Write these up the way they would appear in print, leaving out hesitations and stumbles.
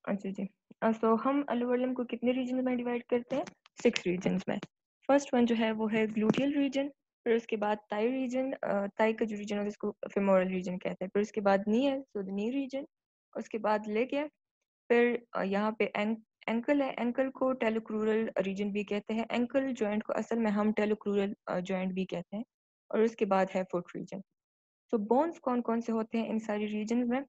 अच्छा जी। सो हम अलूवुलम को कितने रीजन में डिवाइड करते हैं? 6 रीजन्स में। फर्स्ट वन जो है वो है ग्लूटियल रीजन, फिर उसके बाद थाई रीजन, थाई का जो रीजन है जिसको फेमोरल रीजन कहते हैं, फिर उसके बाद नी है, सो द नी रीजन, उसके बाद लेग है, फिर यहाँ पे एंकल है, एंकल को टेलोक्रूरल रीजन भी कहते हैं, एंकल जॉइंट को असल में हम टेलोक्रूरल जॉइंट भी कहते हैं, और उसके बाद है फुट रीजन। तो बोन्स कौन कौन से होते हैं इन सारी रीजन में?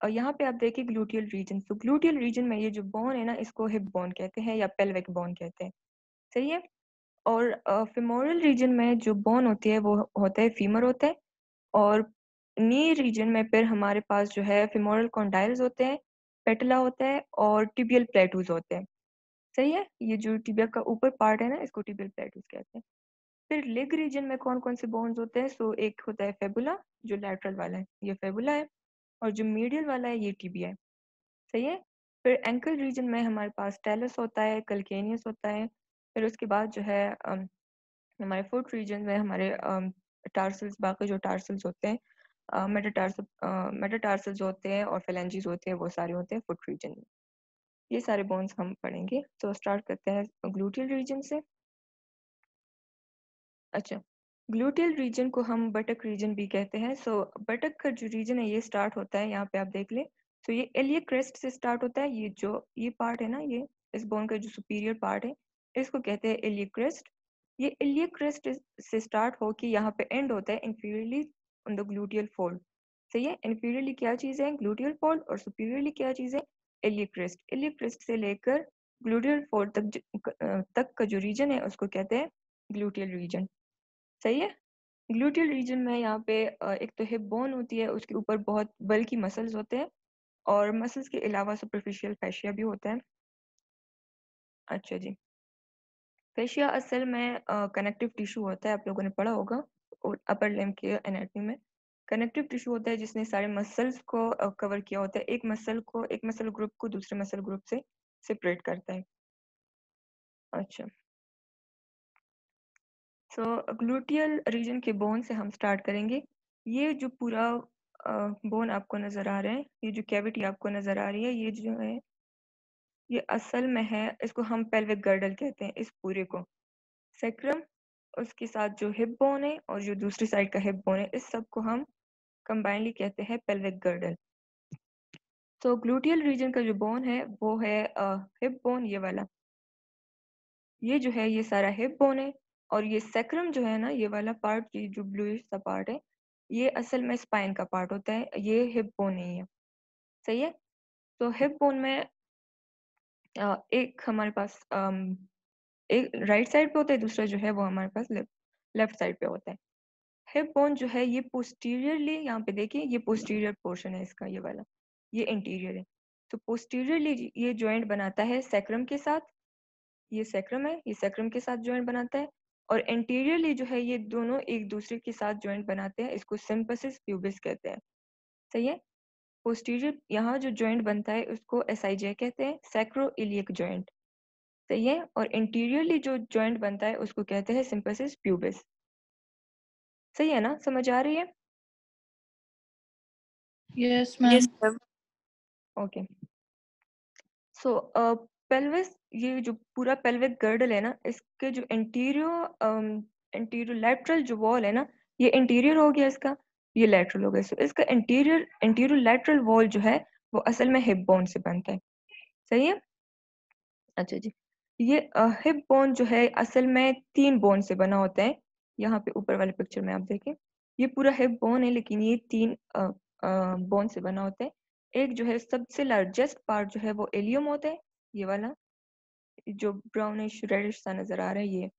और यहाँ पे आप देखिए ग्लूटियल रीजन, तो ग्लूटियल रीजन में ये जो बोन है ना, इसको हिप बोन कहते हैं या पेल्विक बोन कहते हैं, सही है। और फेमोरल रीजन में जो बोन होती है वो होता है फीमर होता है, और नी रीजन में फिर हमारे पास जो है फेमोरल कॉन्डाइल्स होते हैं, पेटला होता है और टिबियल प्लेटूज होते हैं, सही है। ये जो टिबिया का ऊपर पार्ट है ना, इसको टिबियल प्लेटूज कहते हैं। फिर लेग रीजन में कौन कौन से बोन्स होते हैं? सो एक होता है फेबुला, जो लैटरल वाला है, ये फेबुला है, और जो मीडियल वाला है ये टिबिया है, सही है। फिर एंकल रीजन में हमारे पास टेलस होता है, कल्केनियस होता है, फिर उसके बाद जो है हमारे फुट रीजन में हमारे टार्सल्स, बाकी जो टार्सल्स होते हैं, मेटाटार्सल्स होते हैं और फेलेंजीज होते हैं, वो सारे होते हैं फुट रीजन में। ये सारे बोन्स हम पढ़ेंगे। तो स्टार्ट करते हैं ग्लूटियल रीजन से। अच्छा, ग्लूटियल रीजन को हम बटक रीजन भी कहते हैं। सो बटक का जो रीजन है ये स्टार्ट होता है, यहाँ पे आप देख लें, तो ये एलियक क्रेस्ट से स्टार्ट होता है। ये जो ये पार्ट है ना, ये इस बोन का जो सुपीरियर पार्ट है, इसको कहते हैं एलियक क्रेस्ट। ये एलियक क्रेस्ट से स्टार्ट हो के यहाँ पे एंड होता है inferiorly on the gluteal fold, सही है। इंफीरियरली क्या चीज़ है? ग्लूटियल फोल्ड, और सुपीरियरली क्या चीज़ है? Iliac crest. एलियक क्रेस्ट से लेकर ग्लूटियल फोल्ड तक का जो रीजन है उसको कहते हैं ग्लूटियल रीजन, सही है। ग्लूटियल रीजन में यहाँ पे एक तो हिप बोन होती है, उसके ऊपर बहुत बल्कि मसल्स होते हैं, और मसल्स के अलावा सुपरफिशियल फैशिया भी होता है। अच्छा जी, फैशिया असल में कनेक्टिव टिश्यू होता है, आप लोगों ने पढ़ा होगा और अपर लिम्ब के एनाटॉमी में। कनेक्टिव टिश्यू होता है जिसने सारे मसल्स को कवर किया होता है, एक मसल ग्रुप को दूसरे मसल ग्रुप से सेपरेट करता है। अच्छा, सो ग्लूटियल रीजन के बोन से हम स्टार्ट करेंगे। ये जो पूरा बोन आपको नजर आ रहा है, ये जो कैविटी आपको नजर आ रही है, ये जो है ये असल में है, इसको हम पेल्विक गर्डल कहते हैं, इस पूरे को। सेक्रम, उसके साथ जो हिप बोन है और जो दूसरी साइड का हिप बोन है, इस सब को हम कंबाइनली कहते हैं पेल्विक गर्डल। तो ग्लूटियल रीजन का जो बोन है वो है हिप बोन, ये वाला, ये जो है ये सारा हिप बोन है। और ये सेक्रम जो है ना, ये वाला पार्ट, ये जो ब्लूइश सा पार्ट है, ये असल में स्पाइन का पार्ट होता है, ये हिप बोन नहीं है, सही है। तो हिप बोन में एक हमारे पास एक राइट साइड पे होता है, दूसरा जो है वो हमारे पास लेफ्ट साइड पे होता है। हिप बोन जो है ये पोस्टीरियरली, यहाँ पे देखिए ये पोस्टीरियर पोर्शन है इसका, ये वाला, ये इंटीरियर है। तो पोस्टीरियरली ये जॉइंट बनाता है सेक्रम के साथ, ये सेक्रम है, ये सेक्रम के साथ जॉइंट बनाता है। और एंटीरियरली जो है ये दोनों एक दूसरे के साथ जॉइंट बनाते हैं, इसको सिम्पसिस प्यूबिस कहते हैं, सही है। पोस्टीरियर यहाँ जो जॉइंट बनता है उसको एसआईजे कहते हैं, सैक्रो इलियक जॉइंट, सही है। और इंटीरियरली जो जॉइंट बनता है उसको कहते हैं सिम्पसिस प्यूबिस, सही है ना, समझ आ रही है? Yes yes ma'am. Ma'am. Okay, so pelvis, ये जो पूरा पेल्विक गर्डल है ना, इसके जो इंटीरियर लैटरल जो वॉल है ना, ये इंटीरियर हो गया इसका, ये लैटरल हो गया। सो इसका इंटीरियर लैटरल वॉल जो है वो असल में हिप बोन से बनता है, सही है। अच्छा जी, ये हिप बोन जो है असल में 3 बोन से बना होता है। यहाँ पे ऊपर वाले पिक्चर में आप देखें, ये पूरा हिप बोन है, लेकिन ये 3 बोन से बना होता है। एक जो है सबसे लार्जेस्ट पार्ट जो है वो एलियम होता है, ये वाला जो ब्राउनिश रेडिश सा नजर आ रहा है,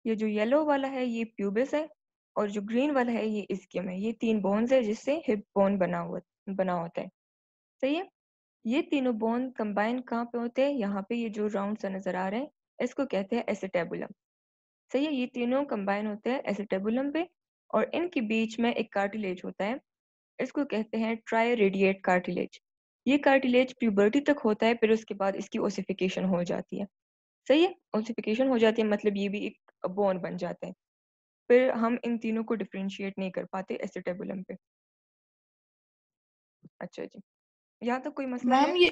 ये जो येलो वाला है ये प्यूबिस है, और जो ग्रीन वाला है ये इस्कियम है। ये 3 बोन्स है जिससे हिप बोन बना होता है, सही है। ये तीनों बोन कंबाइन कहाँ पे होते हैं? यहाँ पे, ये जो राउंड सा नजर आ रहा है इसको कहते हैं एसिटेबुलम, सही है। ये तीनों कंबाइन होते हैं एसिटेबुलम पे, और इनके बीच में एक कार्टिलेज होता है, इसको कहते हैं ट्राई रेडिएट कार्टिलेज। ये कार्टिलेज प्यूबर्टी तक होता है, फिर उसके बाद इसकी ओसिफिकेशन हो जाती है, सही है। ओसिफिकेशन हो जाती है मतलब ये भी एक बोन बन जाते हैं। फिर हम इन तीनों को डिफरेंशिएट नहीं कर पाते एसिटेबुलम पे। अच्छा जी, यहाँ तक कोई मसला मैम है?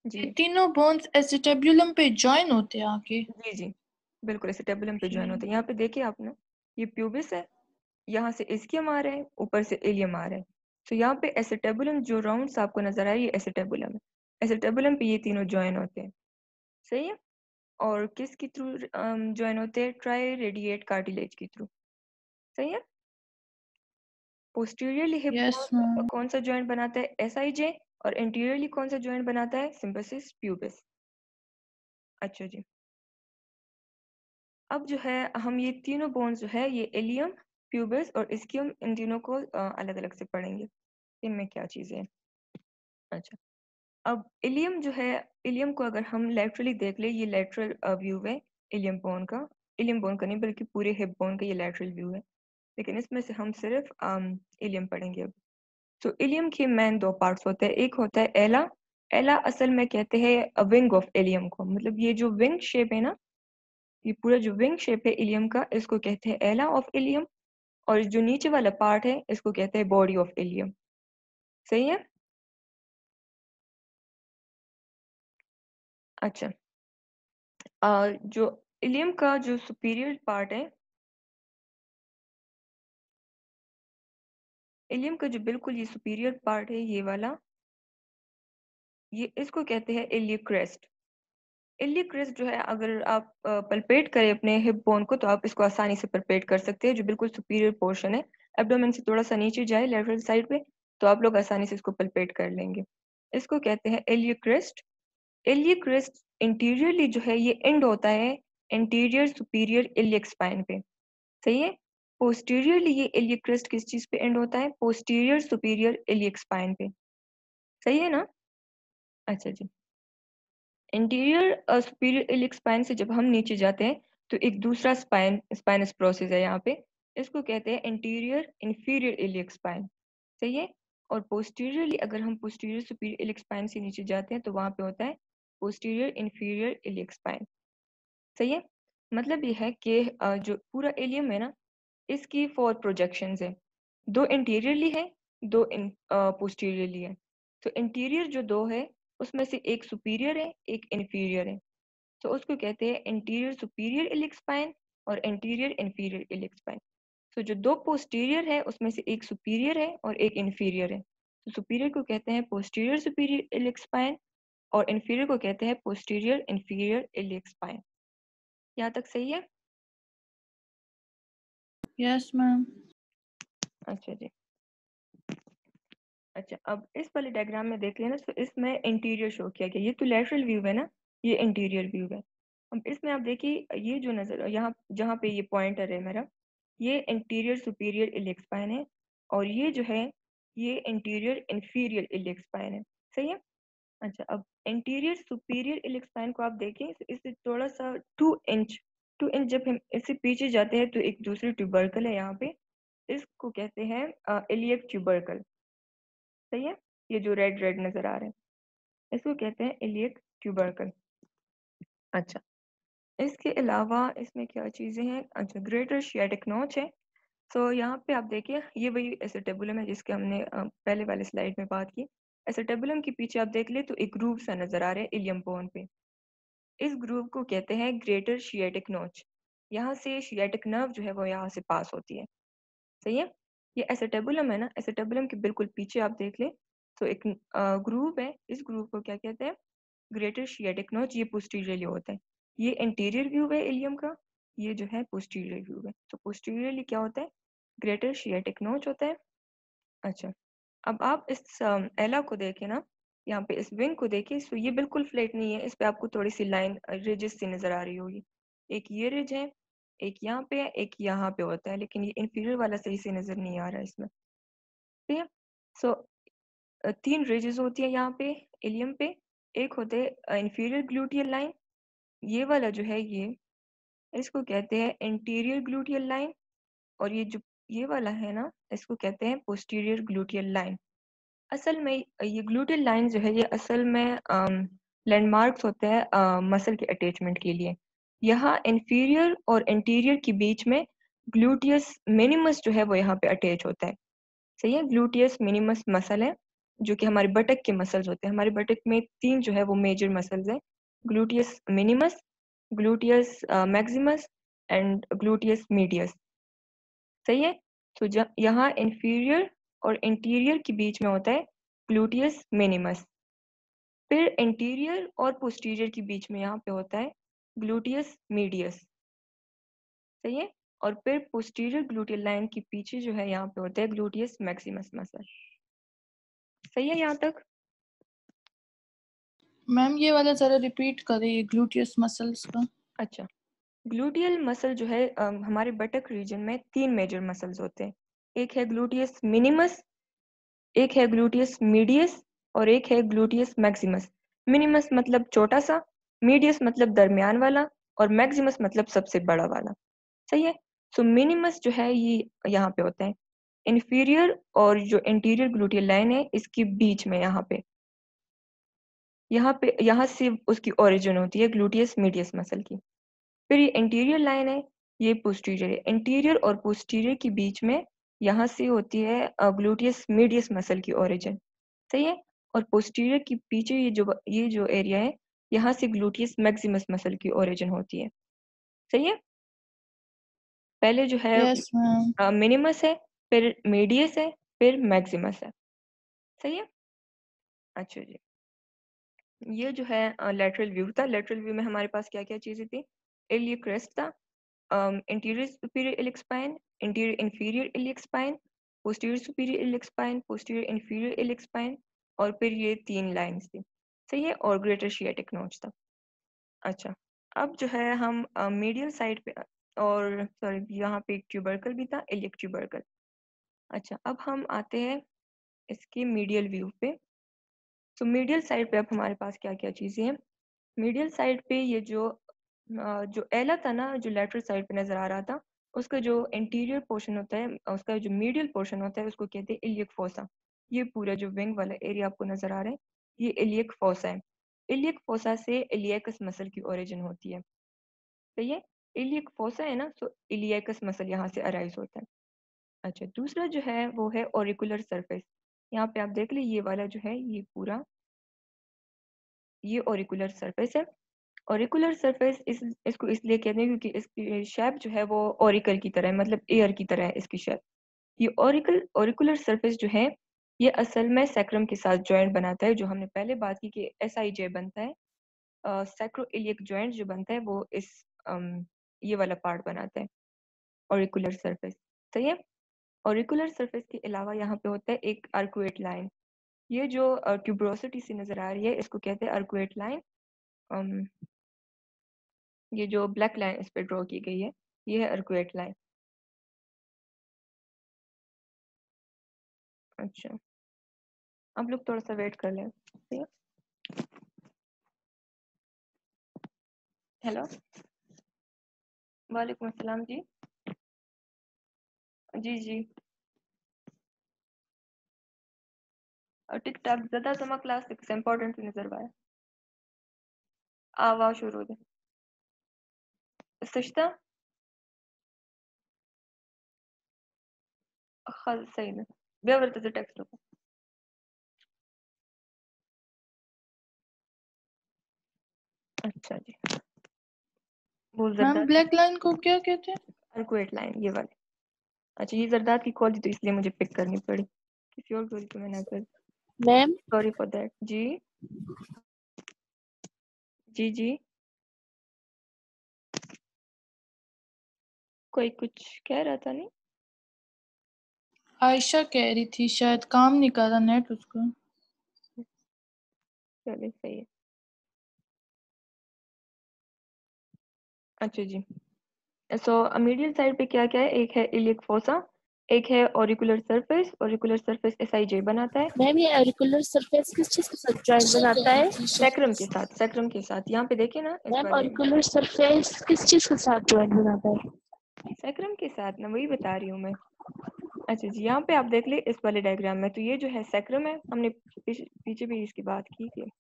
जी ये तीनों बोन्स एसिटेबुलम पे जॉइन होते हैं आके। जी जी बिल्कुल एसिटेबुलम पे ज्वाइन Okay. होते हैं। यहाँ पे देखिए आपने, ये प्यूबिस है, यहाँ से इस्कियम आ रहा है, ऊपर से इलियम आ रहा है। तो यहाँ पे एसिटेबुलम जो राउंड आपको नजर आ रही है, ये एसिटेबुलम है। एसिटेबुलम पे ये तीनों ज्वाइन होते हैं, सही है। और किसके थ्रू ज्वाइन होते हैं? ट्राई रेडिएट कार्टिलेज के थ्रू, सही है। Posteriorly hip Yes, ma'am. कौन सा जॉइंट बनाता है? एसआईजे। और इंटीरियरली कौन सा जॉइंट बनाता है? Symphysis pubis. अच्छा जी, अब जो है हम ये तीनों बोन्स जो है, ये इलियम, प्यूबिस और इस्कियम, इन तीनों को अलग अलग से पढ़ेंगे, इनमें क्या चीजें हैं। अच्छा, अब इलियम जो है, इलियम को अगर हम लेटरली देख ले, ये लेटरल व्यू है इलियम बोन का। इलियम बोन का नहीं बल्कि पूरे हिप बोन का ये लेटरल व्यू है, लेकिन इसमें से हम सिर्फ इलियम पढ़ेंगे अब। तो इलियम के मेन दो पार्ट्स होते हैं, एक होता है एला। एला असल में कहते हैं विंग ऑफ इलियम को, मतलब ये जो विंग शेप है ना, ये पूरा जो विंग शेप है इलियम का, इसको कहते हैं एला ऑफ इलियम। और जो नीचे वाला पार्ट है, इसको कहते हैं बॉडी ऑफ इलियम, सही है। अच्छा, जो इलियम का जो सुपीरियर पार्ट है, इलियम का जो बिल्कुल ये सुपीरियर पार्ट है, ये वाला, ये इसको कहते हैं इलियक क्रेस्ट। इलियक क्रेस्ट जो है, अगर आप पल्पेट करें अपने हिप बोन को, तो आप इसको आसानी से पल्पेट कर सकते हैं। जो बिल्कुल सुपीरियर पोर्शन है, एब्डोमेन से थोड़ा सा नीचे जाए लेटरल साइड पे, तो आप लोग आसानी से इसको पल्पेट कर लेंगे। इसको कहते हैं iliac crest. Iliac crest interiorly जो है, ये एंड होता है इंटीरियर सुपीरियर इलियक स्पाइन पे, सही है। पोस्टीरियरली ये इलियक क्रेस्ट किस चीज पे एंड होता है? पोस्टीरियर सुपीरियर इलियक स्पाइन पे, सही है ना। अच्छा जी, इंटीरियर सुपीरियर इलियक स्पाइन से जब हम नीचे जाते हैं, तो एक दूसरा स्पाइन स्पाइनस प्रोसेस है यहाँ पे, इसको कहते हैं इंटीरियर इंफीरियर इलियक स्पाइन, सही है। और पोस्टीरियरली अगर हम पोस्टीरियर सुपीरियर इलियक स्पाइन से नीचे जाते हैं, तो वहाँ पे होता है पोस्टीरियर इंफीरियर इलियक स्पाइन, सही है। मतलब ये है कि जो पूरा इलियम है ना, इसकी 4 प्रोजेक्शंस है, 2 इंटीरियरली है, 2 इन पोस्टीरियरली है। तो इंटीरियर जो 2 है, उसमें से एक सुपीरियर है, एक इन्फीरियर है। तो उसको कहते हैं इंटीरियर सुपीरियर इलियक स्पाइन और इंटीरियर इंफीरियर इलियक स्पाइन। तो जो 2 पोस्टीरियर है, उसमें से एक सुपीरियर है और एक इन्फीरियर है। तो सुपीरियर को कहते हैं पोस्टीरियर सुपीरियर इलियक स्पाइन, और इन्फीरियर को कहते हैं पोस्टीरियर इंफीरियर इलियक स्पाइन। यहाँ तक सही है? Yes, ma'am. अच्छा जी, अच्छा, अब इस वाले डायग्राम में देख लेना, तो इसमें इंटीरियर शो किया गया, ये तो लेटरल व्यू है ना, ये इंटीरियर व्यू है। अब इसमें आप देखिए, ये जो नजर यहाँ जहाँ पे ये पॉइंटर है मेरा, ये इंटीरियर सुपीरियर इलियक स्पाइन है, और ये जो है, ये इंटीरियर इंफीरियर इलियक स्पाइन है, सही है। अच्छा, अब इंटीरियर सुपीरियर इलियक स्पाइन को आप देखें, तो इससे थोड़ा सा 2 इंच जब हम इससे पीछे जाते हैं, तो एक दूसरी ट्यूबरकल है यहाँ पे, इसको कहते हैं इलियक ट्यूबरकल, सही है। ये जो रेड रेड नजर आ रहे हैं, इसको कहते हैं इलियक ट्यूबरकल। अच्छा, इसके अलावा इसमें क्या चीजें हैं? अच्छा, ग्रेटर शियाटिक नोच है। तो यहाँ पे आप देखिए, ये वही एसिटेबुलम है जिसके हमने पहले वाले स्लाइड में बात की। एसिटेबुलम के पीछे आप देख ले, तो एक ग्रूव सा नजर आ रहा है इलियम बोन पे, इस ग्रूव को कहते हैं ग्रेटर शियाटिक नोच। यहाँ से शियाटिक नर्व जो है, वो यहाँ से पास होती है, सही है। ये एसिटेबुलम है ना, एसिटेबुलम के बिल्कुल पीछे आप देख ले, तो एक ग्रूव है, इस ग्रूव को क्या कहते हैं? ग्रेटर शियाटिक नोच। ये पोस्टीरियरली होता है, ये इंटीरियर व्यू है इलियम का, ये जो है पोस्टीरियर व्यू है। तो पोस्टीरियरली क्या होता है? ग्रेटर शियाटिक नोच होता है। अच्छा, अब आप इस एला को देखें ना, यहाँ पे इस विंग को देखिए, सो ये बिल्कुल फ्लैट नहीं है, इस पे आपको थोड़ी सी लाइन रिजेस सी नजर आ रही होगी। एक ये रिज है, एक यहाँ पे है, एक यहाँ पे होता है, लेकिन ये इंफीरियर वाला सही से नजर नहीं आ रहा है इसमें, ठीक है। सो 3 रिजेस होती है यहाँ पे इलियम पे। एक होते हैं इंफीरियर ग्लूटियल लाइन, ये वाला जो है, ये इसको कहते हैं इंटीरियर ग्लूटियल लाइन। और ये जो ये वाला है ना, इसको कहते हैं पोस्टीरियर ग्लूटियल लाइन। असल में ये ग्लूटियल लाइन जो है, ये असल में लैंडमार्क्स होते हैं मसल के अटैचमेंट के लिए। यहाँ इंफीरियर और इंटीरियर के बीच में ग्लूटियस मिनिमस जो है, वो यहाँ पे अटैच होता है, सही है। ग्लूटियस मिनिमस मसल है, जो कि हमारे बटक के मसल्स होते हैं। हमारे बटक में 3 जो है वो मेजर मसल्स हैं, gluteus minimus, gluteus Maximus and gluteus medius. सही है। तो यहाँ इंफीरियर और इंटीरियर के बीच में होता है ग्लूटियस मिनिमस। फिर इंटीरियर और पोस्टीरियर के बीच में यहाँ पे होता है ग्लूटियस मीडियस। सही है। और फिर पोस्टीरियर ग्लूटियल लाइन के पीछे जो है यहाँ पे होता है ग्लूटियस मैक्सिमस मसल। सही है यहाँ तक? मैम ये वाला जरा रिपीट करिए ग्लूटियस मसल्स का। अच्छा, ग्लूटियल मसल जो है हमारे बटक रीजन में 3 मेजर मसल्स होते हैं। एक है ग्लूटियस मिनिमस, एक है ग्लूटियस मीडियस और एक है ग्लूटियस मैक्सिमस। मिनिमस मतलब छोटा सा, मीडियस मतलब दरमियान वाला और मैक्सिमस मतलब सबसे बड़ा वाला। सही है। सो मिनिमस जो है ये यहाँ पे होता है इंफीरियर और जो इंटीरियर ग्लूटियल लाइन है इसके बीच में, यहाँ से उसकी ओरिजिन होती है ग्लूटियस मीडियस मसल की। फिर ये इंटीरियर लाइन है, ये पोस्टीरियर है। इंटीरियर और पोस्टीरियर के बीच में यहाँ से होती है ग्लूटियस मीडियस मसल की ओरिजिन। सही है। और पोस्टीरियर के पीछे ये जो एरिया है, यहाँ से ग्लूटियस मैक्सिमस मसल की ओरिजिन होती है। सही है। पहले जो है यस मैम। मिनिमस है, फिर मीडियस है, फिर मैक्सिमस है। सही है। अच्छा जी, ये जो है लेटरल व्यू था। लेटरल व्यू में हमारे पास क्या क्या चीजें थी? इलियक क्रेस्ट था, interior superior iliac spine, interior inferior iliac spine, posterior superior iliac spine, posterior inferior iliac spine, और फिर ये 3 लाइंस थी। सही है। और ग्रेटर शियाटिक नोच था। अच्छा, अब जो है हम मीडियल साइड पे और सॉरी यहाँ पे एक ट्यूबरकल भी था, इलियक ट्यूबरकल। अच्छा, अब हम आते हैं इसके मीडियल व्यू पे। तो मीडियल साइड पे अब हमारे पास क्या क्या चीज़ें हैं? मीडियल साइड पे ये जो एला था ना, जो लेटरल साइड पे नजर आ रहा था, उसका जो इंटीरियर पोर्शन होता है, उसका जो मीडियल पोर्शन होता है, उसको कहते हैं इलियक फोसा। ये पूरा जो विंग वाला एरिया आपको नजर आ रहा है, ये इलियक फोसा है। इलियक फोसा से इलियकस मसल की ओरिजिन होती है। तो ये इलियक फोसा है ना, तो इलियकस मसल यहाँ से अराइज होता है। अच्छा, दूसरा जो है वो है ऑरिकुलर सरफेस। यहाँ पे आप देख ली, ये वाला जो है ये पूरा ये ऑरिकुलर सरफेस है। ऑरिकुलर सरफेस इसको इसलिए कहते हैं क्योंकि इसकी शेप जो है वो ऑरिकल की तरह है, मतलब एयर की तरह है इसकी शेप। ये ऑरिकुलर सरफेस जो है ये असल में सैक्रम के साथ जॉइंट बनाता है, जो हमने पहले बात की कि SIJ बनता है। सैक्रोइलियक जॉइंट जो बनता है वो ये वाला पार्ट बनाता है, ऑरिकुलर सरफेस। सही है। ऑरिकुलर सरफेस के अलावा यहाँ पे होता है एक आर्कुएट लाइन। ये जो ट्यूबरोसिटी से नजर आ रही है, इसको कहते हैं आर्कुएट लाइन। ये जो ब्लैक लाइन इस पे ड्रॉ की गई है, ये है आर्कुएट लाइन। अच्छा, आप लोग थोड़ा सा वेट कर लें। ठीक है। हेलो, वालेकुम अस्सलाम जी। जी जी। और टिक टाक ज़्यादा समा क्लास इम्पोर्टेंट नजर आया। आवाज शुरू हो सजता खल सही है। बेवरत से टेक्स्ट हो। अच्छा जी, वो मैम जरदात की ब्लैक लाइन को क्या कहते हैं? आर्कुएट लाइन ये वाली। अच्छा, ये जरदात की कॉल थी तो इसलिए मुझे पिक करनी पड़ी, किसी और कॉल को मैंने कर। मैम सॉरी फॉर दैट जी। जी जी, कोई कुछ कह रहा था नहीं? आयशा कह रही थी शायद काम नहीं कर रहा नेट उसका। चलिए सही है। अच्छा जी, सो मीडियल साइड पे क्या क्या है? एक है इलियक फोसा, एक है auricular surface. Auricular surface SIJ बनाता है मैम ये ऑरिकुलर सरफेस किस चीज के साथ जॉइंट बनाता है? सैक्रम के साथ। सैक्रम के साथ यहाँ पे देखिए ना, इस मैम वाले ऑरिकुलर सरफेस किस चीज के साथ जॉइंट बनाता है? सैक्रम के साथ ना, वही बता रही हूँ मैं। अच्छा जी, यहाँ पे आप देख ले इस वाले डायग्राम में, तो ये जो है सैक्रम है। हमने पीछे भी इसकी बात की थी।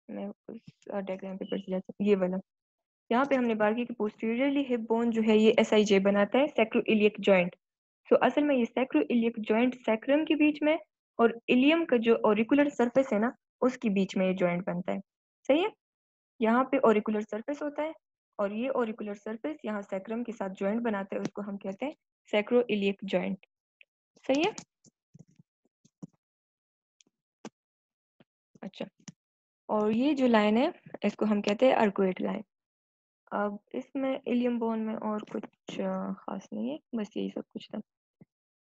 मैं उस डायग्राम पे पढ़ जाता हूँ, ये वाला। यहाँ पे हमने बात की कि पोस्टीरियरली हिप बोन जो है ये SIJ बनाता है, सैक्रोइलियक जॉइंट। तो असल में ये सैक्रोइलियक जॉइंट सैक्रम के बीच में और इलियम का जो ऑरिकुलर सरफेस है ना, उसके बीच में ये जॉइंट बनता है। सही है, यहाँ पे ऑरिकुलर सरफेस होता है और ये ऑरिकुलर सरफेस यहाँ सैक्रम के साथ जॉइंट बनाते हैं, उसको हम कहते हैं सैक्रोइलियक जॉइंट। सही है। अच्छा, और ये जो लाइन है इसको हम कहते हैं आर्कुएट लाइन। अब इसमें इलियम बोन में और कुछ खास नहीं है, बस यही सब कुछ था।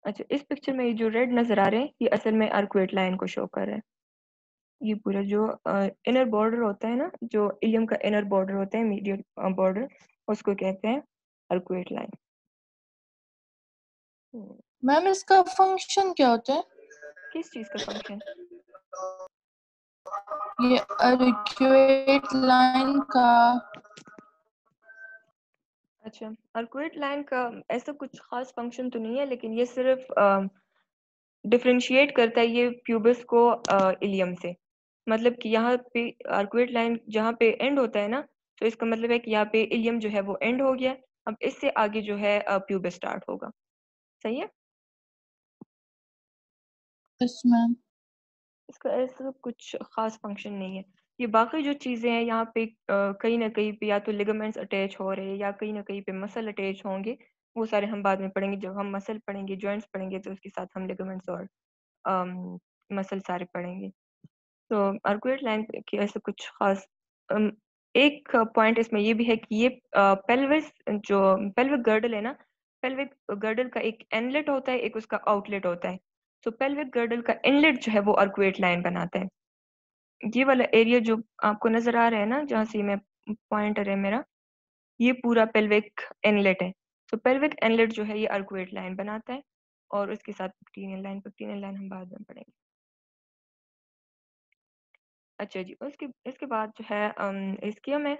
अच्छा, इस पिक्चर में ये जो रेड नजर आ रहे हैं ये असल में आर्कुएट लाइन को शो कर रहे हैं। ये पूरा जो इनर बॉर्डर होता है ना, जो इलियम का इनर बॉर्डर होता है, मीडियल बॉर्डर, उसको कहते हैं आर्कुएट लाइन। मैम इसका फंक्शन क्या होता है? किस चीज का फंक्शन? ये आर्कुएट लाइन का। अच्छा, आर्कुएट लाइन का ऐसा कुछ खास फंक्शन तो नहीं है, लेकिन ये सिर्फ डिफरेंशिएट करता है ये प्यूबिस को इलियम से। मतलब कि यहाँ पे आर्कुएट लाइन जहाँ पे एंड होता है ना, तो इसका मतलब है कि यहाँ पे इलियम जो है वो एंड हो गया। अब इससे आगे जो है प्यूबिस स्टार्ट होगा। सही है। Yes ma'am. इसका ऐसा कुछ खास फंक्शन नहीं है। ये बाकी जो चीज़ें हैं यहाँ पे कहीं ना कहीं पे या तो लिगामेंट्स अटैच हो रहे हैं या कहीं ना कहीं पे मसल अटैच होंगे, वो सारे हम बाद में पढ़ेंगे। जब हम मसल पढ़ेंगे, जॉइंट्स पढ़ेंगे, तो उसके साथ हम लिगामेंट्स और मसल सारे पढ़ेंगे। तो आर्कुएट लाइन की ऐसा कुछ खास एक पॉइंट इसमें ये भी है कि ये पेल्विस जो पेल्विक गर्डल है ना, पेल्विक गर्डल का एक इनलेट होता है, एक उसका आउटलेट होता है। तो पेल्विक गर्डल का इनलेट जो है वो आर्कुएट लाइन बनाता है। ये वाला एरिया जो आपको नजर आ रहा है ना, जहाँ से मैं पॉइंटर है मेरा, ये पूरा पेल्विक इनलेट है। तो पेल्विक इनलेट जो है ये आर्कुएट लाइन बनाता है और उसके साथ पेक्टिनियल लाइन हम बाद में पढ़ेंगे। अच्छा जी, उसके इसके बाद जो है इस्कियम है,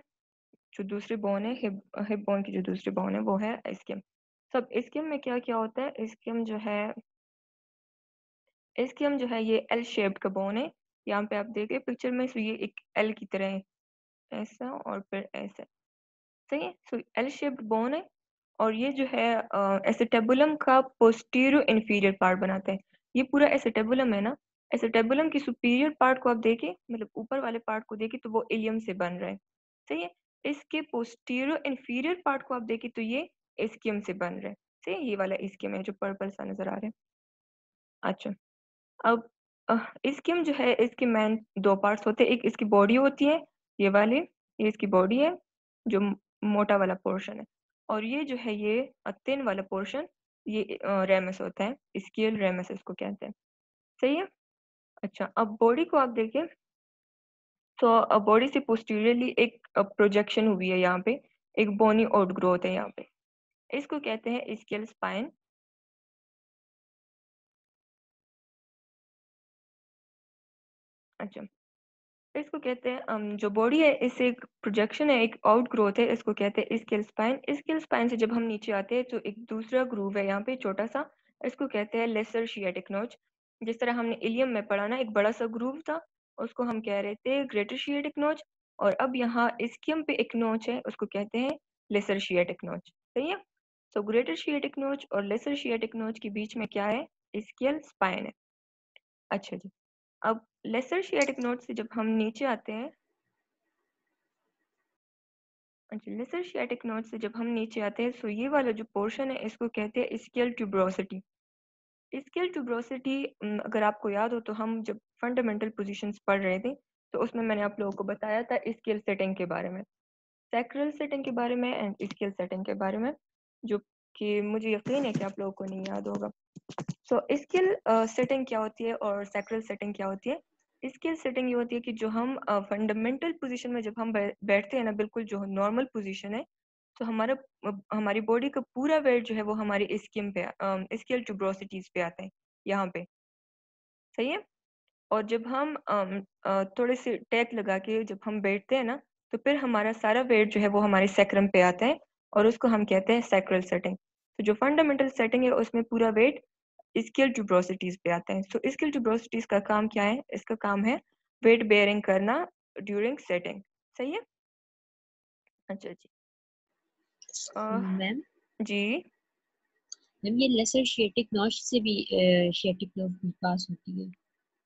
जो दूसरी बोन है, हिप बोन की जो दूसरी बोन है वो है इस्कियम। सब इस्कियम में क्या क्या होता है? इस्कियम जो है ये एल शेप्ड का बोन है। यहाँ पे आप देखें पिक्चर में, सो ये एक एल की तरह है, ऐसा और फिर ऐसा। सही है। सो एल शेप्ड बोन है और ये जो है एसिटेबुलम का पोस्टीरियर इंफीरियर पार्ट बनाता है। ये पूरा एसिटेबुलम है ना, एसिटेबुलम की सुपीरियर पार्ट को आप देखें, मतलब ऊपर वाले पार्ट को देखें, तो वो इलियम से बन रहा है। सही है। इसके पोस्टीरियर इंफीरियर पार्ट को आप देखें तो ये इस्कियम से बन रहा है। सही है, ये वाला इस्कियम है जो पर्पल सा नजर आ रहा है। अच्छा, अब इस्कियम जो है इसके मेन दो पार्ट्स होते हैं। एक इसकी बॉडी होती है, ये वाली, ये इसकी बॉडी है जो मोटा वाला पोर्शन है, और ये जो है ये थिन वाला पोर्शन, ये रेमस होता है, स्केल रेमस इसको कहते हैं। सही है। अच्छा, अब बॉडी को आप देखें तो बॉडी से पोस्टीरियरली एक प्रोजेक्शन हुई है यहाँ पे, एक बोनी आउट ग्रोथ है यहाँ पे, इसको कहते हैं स्केल स्पाइन। अच्छा, इसको कहते हैं जो बॉडी है इससे एक प्रोजेक्शन है, एक आउट ग्रोथ है, इसको कहते हैं स्केल स्पाइन। स्केल स्पाइन से जब हम नीचे आते हैं तो एक दूसरा ग्रूव है यहाँ पे छोटा सा, इसको कहते हैं लेसर शियाटिक नोच। जिस तरह हमने इलियम में पढ़ा ना, एक बड़ा सा ग्रूव था, उसको हम कह रहे थे ग्रेटर शियाटिक नोच, और अब यहाँ इस्कियम पे एक नोच है, उसको कहते हैं लेसर शियाटिक नोच। सही है। तो ग्रेटर शियाटिक नोच और लेसर शियाटिक नोच के बीच में क्या है? स्केल स्पाइन है। अच्छा जी, अब लेसर शियाटिक नोच से जब हम नीचे आते हैं, अच्छा, लेसर शियाटिक नोच से जब हम नीचे आते हैं, सो ये वाला जो पोर्शन है इसको कहते हैं स्केल ट्यूब्रोसिटी। स्केल ट्यूब्रोसिटी, अगर आपको याद हो तो हम जब फंडामेंटल पोजीशंस पढ़ रहे थे तो उसमें मैंने आप लोगों को बताया था स्केल सेटिंग के बारे में, सैक्रल सेटिंग के बारे में एंड स्केल सेटिंग के बारे में, जो कि मुझे यकीन है कि आप लोगों को नहीं याद होगा। सो स्केल सेटिंग क्या होती है और सैक्रल सेटिंग क्या होती है? स्केल सेटिंग ये होती है कि जो हम फंडामेंटल पोजीशन में जब हम बैठते हैं ना, बिल्कुल जो नॉर्मल पोजीशन है, तो हमारी बॉडी का पूरा वेट जो है वो हमारी स्किन पे, स्केल ट्यूब्रोसिटीज पे आता है, यहाँ पे। सही है। और जब हम थोड़े से टैक लगा के जब हम बैठते हैं ना, तो फिर हमारा सारा वेट जो है वो हमारे सैक्रम पे आता है और उसको हम कहते हैं सैक्रल सेटिंग। तो जो फंडामेंटल सेटिंग है उसमें पूरा वेट स्केल ट्यूब्रोसिटीज पे आता है। सो स्केल ट्यूब्रोसिटीज का काम क्या है? इसका काम है वेट बेयरिंग करना ड्यूरिंग सेटिंग। सही है। अच्छा जी। मैम जी, मैम ये लेसर शियाटिक नॉच से भी शियाटिक नर्व पास होती है।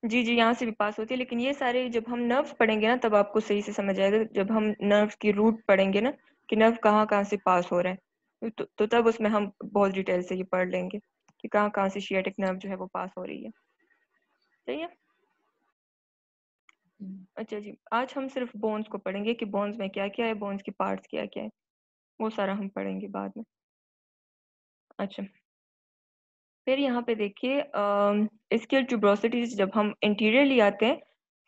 जी जी, यहाँ से भी पास होती है, लेकिन ये सारे जब हम नर्व्स पढ़ेंगे ना तब आपको सही से समझ आएगा। जब हम नर्व्स की रूट पढ़ेंगे ना कि नर्व कहाँ कहाँ से पास हो रहा है, तो तब उसमें हम बहुत डिटेल से ये पढ़ लेंगे कि कहाँ कहाँ से शियाटिक नर्व जो है वो पास हो रही है। सही है। अच्छा जी, आज हम सिर्फ बोन्स को पढ़ेंगे कि बोन्स में क्या क्या है, बोन्स की पार्ट्स क्या क्या है, वो सारा हम पढ़ेंगे बाद में। अच्छा, फिर यहाँ पे देखिए स्किल ट्यूब्रोसिटीज जब हम इंटीरियरली आते हैं,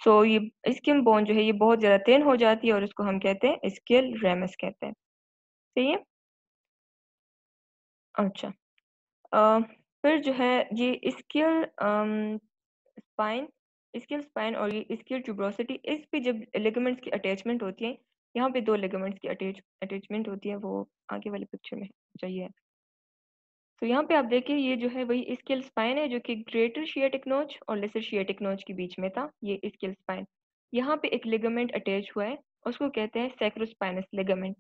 सो ये स्किन बोन जो है ये बहुत ज़्यादा थिन हो जाती है और इसको हम कहते हैं स्किल रेमस कहते हैं। सही है। अच्छा, फिर जो है ये स्पाइन स्किल स्पाइन और ये स्किल ट्यूब्रोसिटी, इस पे जब लिगामेंट्स की अटैचमेंट होती है, यहाँ पे दो लिगामेंट्स की अटैचमेंट होती है, वो आगे वाले पिक्चर में चाहिए। तो यहाँ पे आप देखिए ये जो है वही स्किल स्पाइन है जो कि ग्रेटर शियाटिक नोच और लेसर शियाटिक नोच के बीच में था, ये स्किल स्पाइन। यहाँ पे एक लिगामेंट अटैच हुआ है, उसको कहते हैं सैक्रोस्पाइनस लिगामेंट।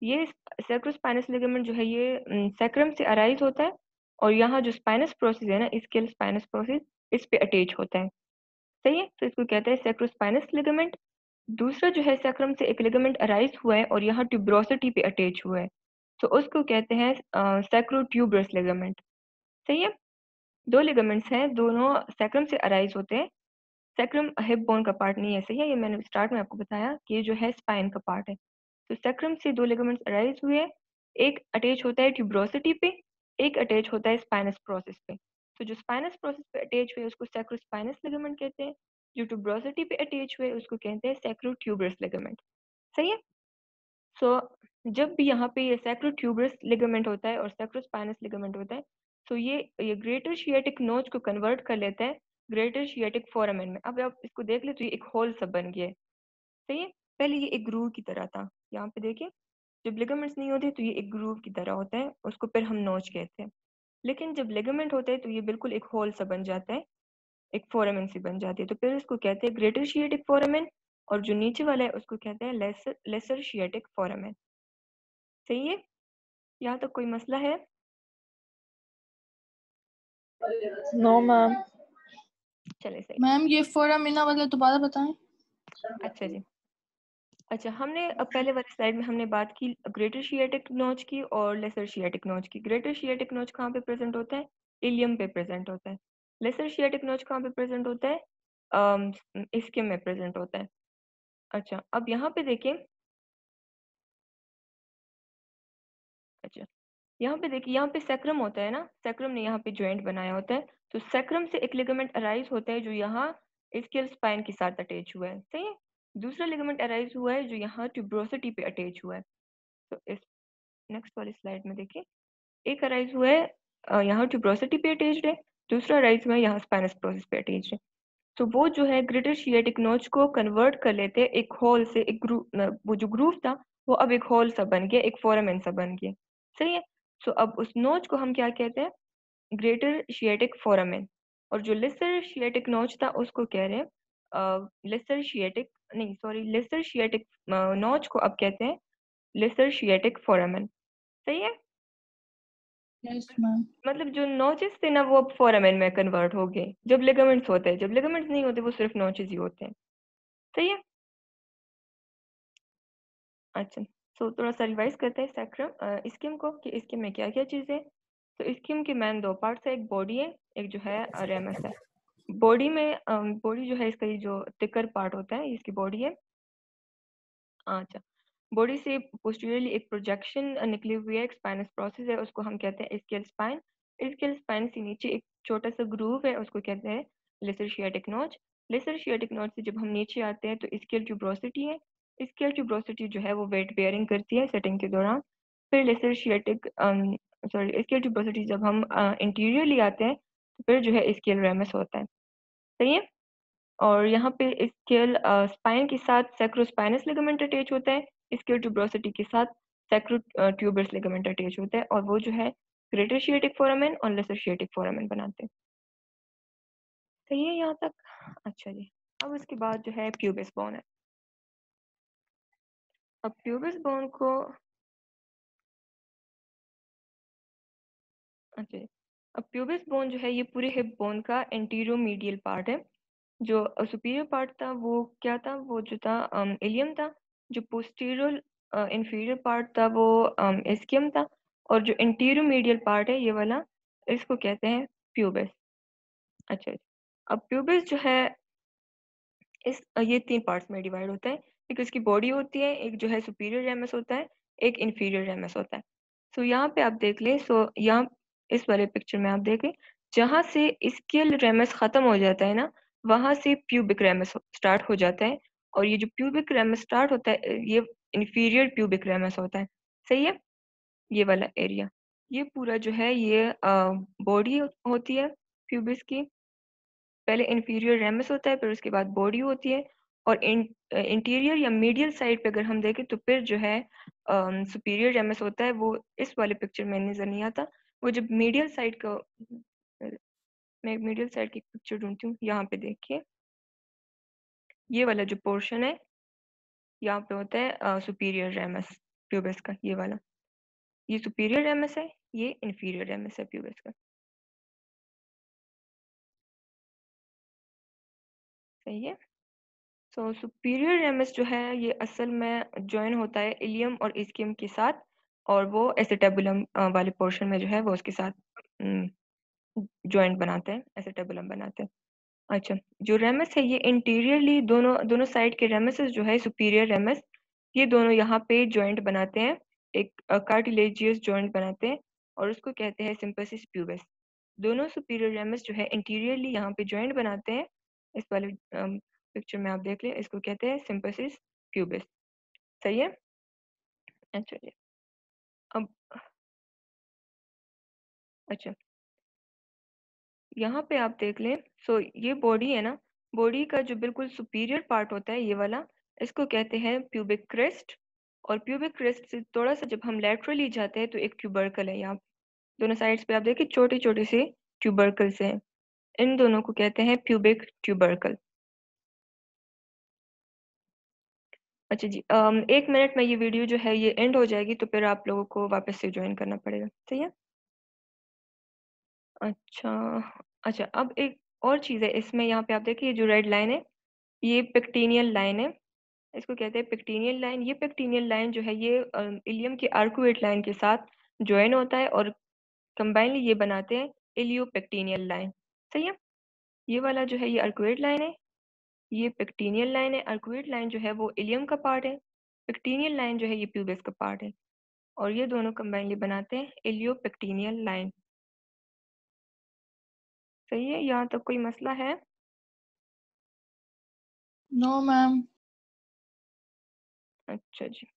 ये सैक्रोस्पाइनस लिगामेंट जो है ये सैक्रम से अराइज होता है और यहाँ जो स्पाइनस प्रोसेस है ना, स्किल स्पाइनस प्रोसेस, इस पे अटैच होता है। सही है, तो इसको कहते हैं सैक्रोस्पाइनस लिगामेंट। दूसरा जो है सैक्रम से एक लिगामेंट अराइज हुआ है और यहाँ ट्यूब्रोसिटी पे अटैच हुआ है, तो उसको कहते हैं सैक्रोट्यूबरस लिगामेंट। सही है। दो लिगामेंट्स हैं, दोनों सैक्रम से अराइज होते हैं। सैक्रम हिप बोन का पार्ट नहीं है। सही है, ये मैंने स्टार्ट में आपको बताया कि ये जो है स्पाइन का पार्ट है। तो सैक्रम से दो लिगामेंट्स अराइज हुए, एक अटैच होता है ट्यूब्रोसिटी पे, एक अटैच होता है स्पाइनस प्रोसेस पे। तो जो स्पाइनस प्रोसेस पे अटैच हुए उसको सैक्रोस्पाइनस लिगामेंट कहते हैं, जो ट्यूब्रोसिटी पे अटैच हुए उसको कहते हैं सैक्रोट्यूबरस लिगामेंट। सही है। सो जब भी यहाँ पे ये सैक्रोट्यूबरस लिगामेंट होता है और सैक्रोस्पाइनस लिगामेंट होता है, तो ये ग्रेटर शियाटिक नोच को कन्वर्ट कर लेता है ग्रेटर शियाटिक फोरामेन में। अब आप इसको देख ले तो ये एक होल सा बन गया है। सही है। पहले ये एक ग्रूव की तरह था, यहाँ पे देखिए जब लिगामेंट्स नहीं होते तो ये एक ग्रूव की तरह होता है, उसको फिर हम नोच कहते हैं। लेकिन जब लिगामेंट होता है तो ये बिल्कुल एक होल सा बन जाता है, एक फोरामेन सी बन जाती है, तो फिर इसको कहते हैं ग्रेटर शियाटिक फोरामेन। और जो नीचे वाला है उसको कहते हैं लेसर शियाटिक फोरामेन। सही है। यहाँ तक कोई मसला है? No ma'am. चले सही। मैम ये फोरामिना वाला दोबारा बताएं। अच्छा जी। अच्छा, हमने अब पहले वाली स्लाइड में हमने बात की ग्रेटर शियाटिक नोच की और लेसर शियाटिक नोच की। ग्रेटर शियाटिक नोच कहाँ पे प्रेजेंट होता है? इलियम पे प्रेजेंट होता है। लेसर शियाटिक नोच कहाँ पे प्रेजेंट होता है? स्किम में प्रेजेंट होता है। अच्छा, अब यहाँ पे देखिए। अच्छा, यहाँ पे देखिए, यहाँ पे सैक्रम होता है ना, सैक्रम ने यहाँ पे जॉइंट बनाया होता है, तो सैक्रम से एक लिगामेंट अराइज होता है जो यहाँ स्किल स्पाइन के साथ अटैच हुआ है। सही है। दूसरा लिगामेंट अराइज हुआ है जो यहाँ ट्यूब्रोसिटी पे अटैच हुआ है। तो इस नेक्स्ट वाली स्लाइड में देखिए, एक अराइज हुआ है यहाँ ट्यूब्रोसिटी पे अटैच्ड है, दूसरा अराइज हुआ है यहाँ स्पाइनस प्रोसेस पे अटैच्ड है। तो वो जो है ग्रेटर शियाटिक नोच को कन्वर्ट कर लेते हैं एक होल से, एक ग्रूव, वो जो ग्रूव था वो अब एक होल सा बन गया, एक फोरामेन सा बन गया। सही है। सो अब उस नोच को हम क्या कहते हैं? Greater sciatic foramen. और जो लेसर शियाटिक नोच था उसको कह रहे हैं लेसर शियाटिक, नहीं सॉरी, लेसर शियाटिक नोच को अब कहते हैं लेसर शियाटिक फोरामेन। सही है। Yes ma'am. मतलब जो नोचेस थे ना वो अब फोरामेन में कन्वर्ट हो गए जब लिगामेंट्स होते हैं, जब लिगामेंट्स नहीं होते वो सिर्फ नोचेस ही होते हैं। सही है। अच्छा, तो थोड़ा सा रिवाइज करते हैं सैक्रम स्किम को कि स्किम में क्या क्या चीज़ें। तो स्किम के मेन दो पार्ट्स है, एक बॉडी है, एक जो है रेमस है। बॉडी में बॉडी जो है इसका ये जो थिकर पार्ट होता है इसकी बॉडी है। अच्छा, बॉडी से पोस्टीरियरली एक प्रोजेक्शन निकली हुई है, एक स्पाइनस प्रोसेस है, उसको हम कहते हैं स्केल स्पाइन। स्केल स्पाइन से नीचे एक छोटा सा ग्रूव है, उसको कहते हैं लेसर शियाटिक नोच। लेसर शियाटिक नोच से जब हम नीचे आते हैं तो स्केल ट्यूब्रोसिटी है। स्केल ट्यूब्रोसिटी जो है वो वेट बेयरिंग करती है सेटिंग के दौरान। फिर lesser sciatic sorry ischial tuberosity जब हम इंटीरियरली आते हैं तो फिर जो है स्केल रेमस होता है। सही है। और यहाँ पे स्केल स्पाइन के साथ सैक्रोस्पाइनस लिगामेंट अटैच होता है, स्केल ट्यूब्रोसिटी के साथ सैक्रो ट्यूबरस लिगामेंट अटैच होता है, और वो जो है ग्रेटर शियाटिक फोरामेन और लेसर शियाटिक फोरामेन बनाते हैं। सही है यहाँ तक? अच्छा जी, अब उसके बाद जो है प्यूबिस बोन है। अब प्यूबिस बोन को अच्छा जी। अब प्यूबिस बोन जो है ये पूरे हिप बोन का एंटीरोमीडियल पार्ट है। जो सुपीरियर पार्ट था वो क्या था, वो जो था इलियम था। जो पोस्टीरियर इंफीरियर पार्ट था वो इस्कियम था। और जो इंटीरोमीडियल पार्ट है ये वाला, इसको कहते हैं प्यूबिस। अच्छा जी। अब प्यूबिस जो है ये 3 पार्ट्स में डिवाइड होता है। एक इसकी बॉडी होती है, एक जो है सुपीरियर रेमस होता है, एक इंफीरियर रेमस होता है। सो यहाँ पे आप देख लें, सो यहाँ इस वाले पिक्चर में आप देखें, जहाँ से स्केल रेमस खत्म हो जाता है ना, वहां से प्यूबिक रेमस स्टार्ट हो जाता है। और ये जो प्यूबिक रेमस स्टार्ट होता है ये इंफीरियर प्यूबिक रेमस होता है। सही है, ये वाला एरिया, ये पूरा जो है ये बॉडी होती है प्यूबिस की। पहले इंफीरियर रेमस होता है, फिर उसके बाद बॉडी होती है। और इंटीरियर या मीडियल साइड पे अगर हम देखें तो फिर जो है सुपीरियर रेमस होता है, वो इस वाले पिक्चर में नजर नहीं आता। वो जब मीडियल साइड का, मैं मीडियल साइड की पिक्चर ढूंढती हूँ, यहाँ पे देखिए, ये वाला जो पोर्शन है यहाँ पे होता है सुपीरियर रेमस प्यूबिस का, ये वाला, ये सुपीरियर रेमस है, ये इंफीरियर रेमस है प्यूबिस का। सही है। सो सुपीरियर रेमस जो है ये असल में ज्वाइन होता है इलियम और इस्कियम के साथ, और वो एसिटेबुलम वाले पोर्शन में जो है वो उसके साथ ज्वाइंट बनाते हैं, एसिटेबुलम बनाते हैं। अच्छा, जो रेमस है ये इंटीरियरली दोनों दोनों साइड के रेमसेस जो है सुपीरियर रेमस, ये दोनों यहाँ पे ज्वाइंट बनाते हैं, एक कार्टिलेजियस ज्वाइंट बनाते हैं, और उसको कहते हैं सिम्पसिस प्यूबिस। दोनों सुपीरियर रेमस जो है इंटीरियरली यहाँ पे ज्वाइंट बनाते हैं। इस वाले पिक्चर में आप देख लें, इसको कहते हैं सिम्पसिस प्यूबिस। सही है। अच्छा जी। अब अच्छा, यहाँ पे आप देख लें, सो ये बॉडी है ना, बॉडी का जो बिल्कुल सुपीरियर पार्ट होता है ये वाला, इसको कहते हैं प्यूबिक क्रेस्ट। और प्यूबिक क्रेस्ट से थोड़ा सा जब हम लेटरली जाते हैं तो एक ट्यूबरकल है यहाँ, दोनों साइड्स पे आप देखिए छोटे छोटे से ट्यूबरकल्स हैं, इन दोनों को कहते हैं प्यूबिक ट्यूबरकल। अच्छा जी, 1 मिनट में ये वीडियो जो है ये एंड हो जाएगी, तो फिर आप लोगों को वापस से ज्वाइन करना पड़ेगा। सही है। अच्छा। अच्छा, अब एक और चीज़ है इसमें, यहाँ पे आप देखिए ये जो रेड लाइन है ये पेक्टिनियल लाइन है, इसको कहते हैं पेक्टिनियल लाइन। ये पेक्टिनियल लाइन जो है ये इलियम के आर्कुएट लाइन के साथ ज्वाइन होता है, और कंबाइनली ये बनाते हैं इलियोपेक्टिनियल लाइन। सही है। ये वाला जो है ये आर्कुएट लाइन है, ये पेक्टिनियल लाइन है। आर्कुएट लाइन जो है वो इलियम का पार्ट है, पेक्टिनियल लाइन जो है ये प्यूबिस का पार्ट है, और ये दोनों कंबाइनली बनाते हैं इलियोपेक्टिनियल लाइन। सही है, यहाँ तक कोई मसला है? No ma'am. अच्छा जी।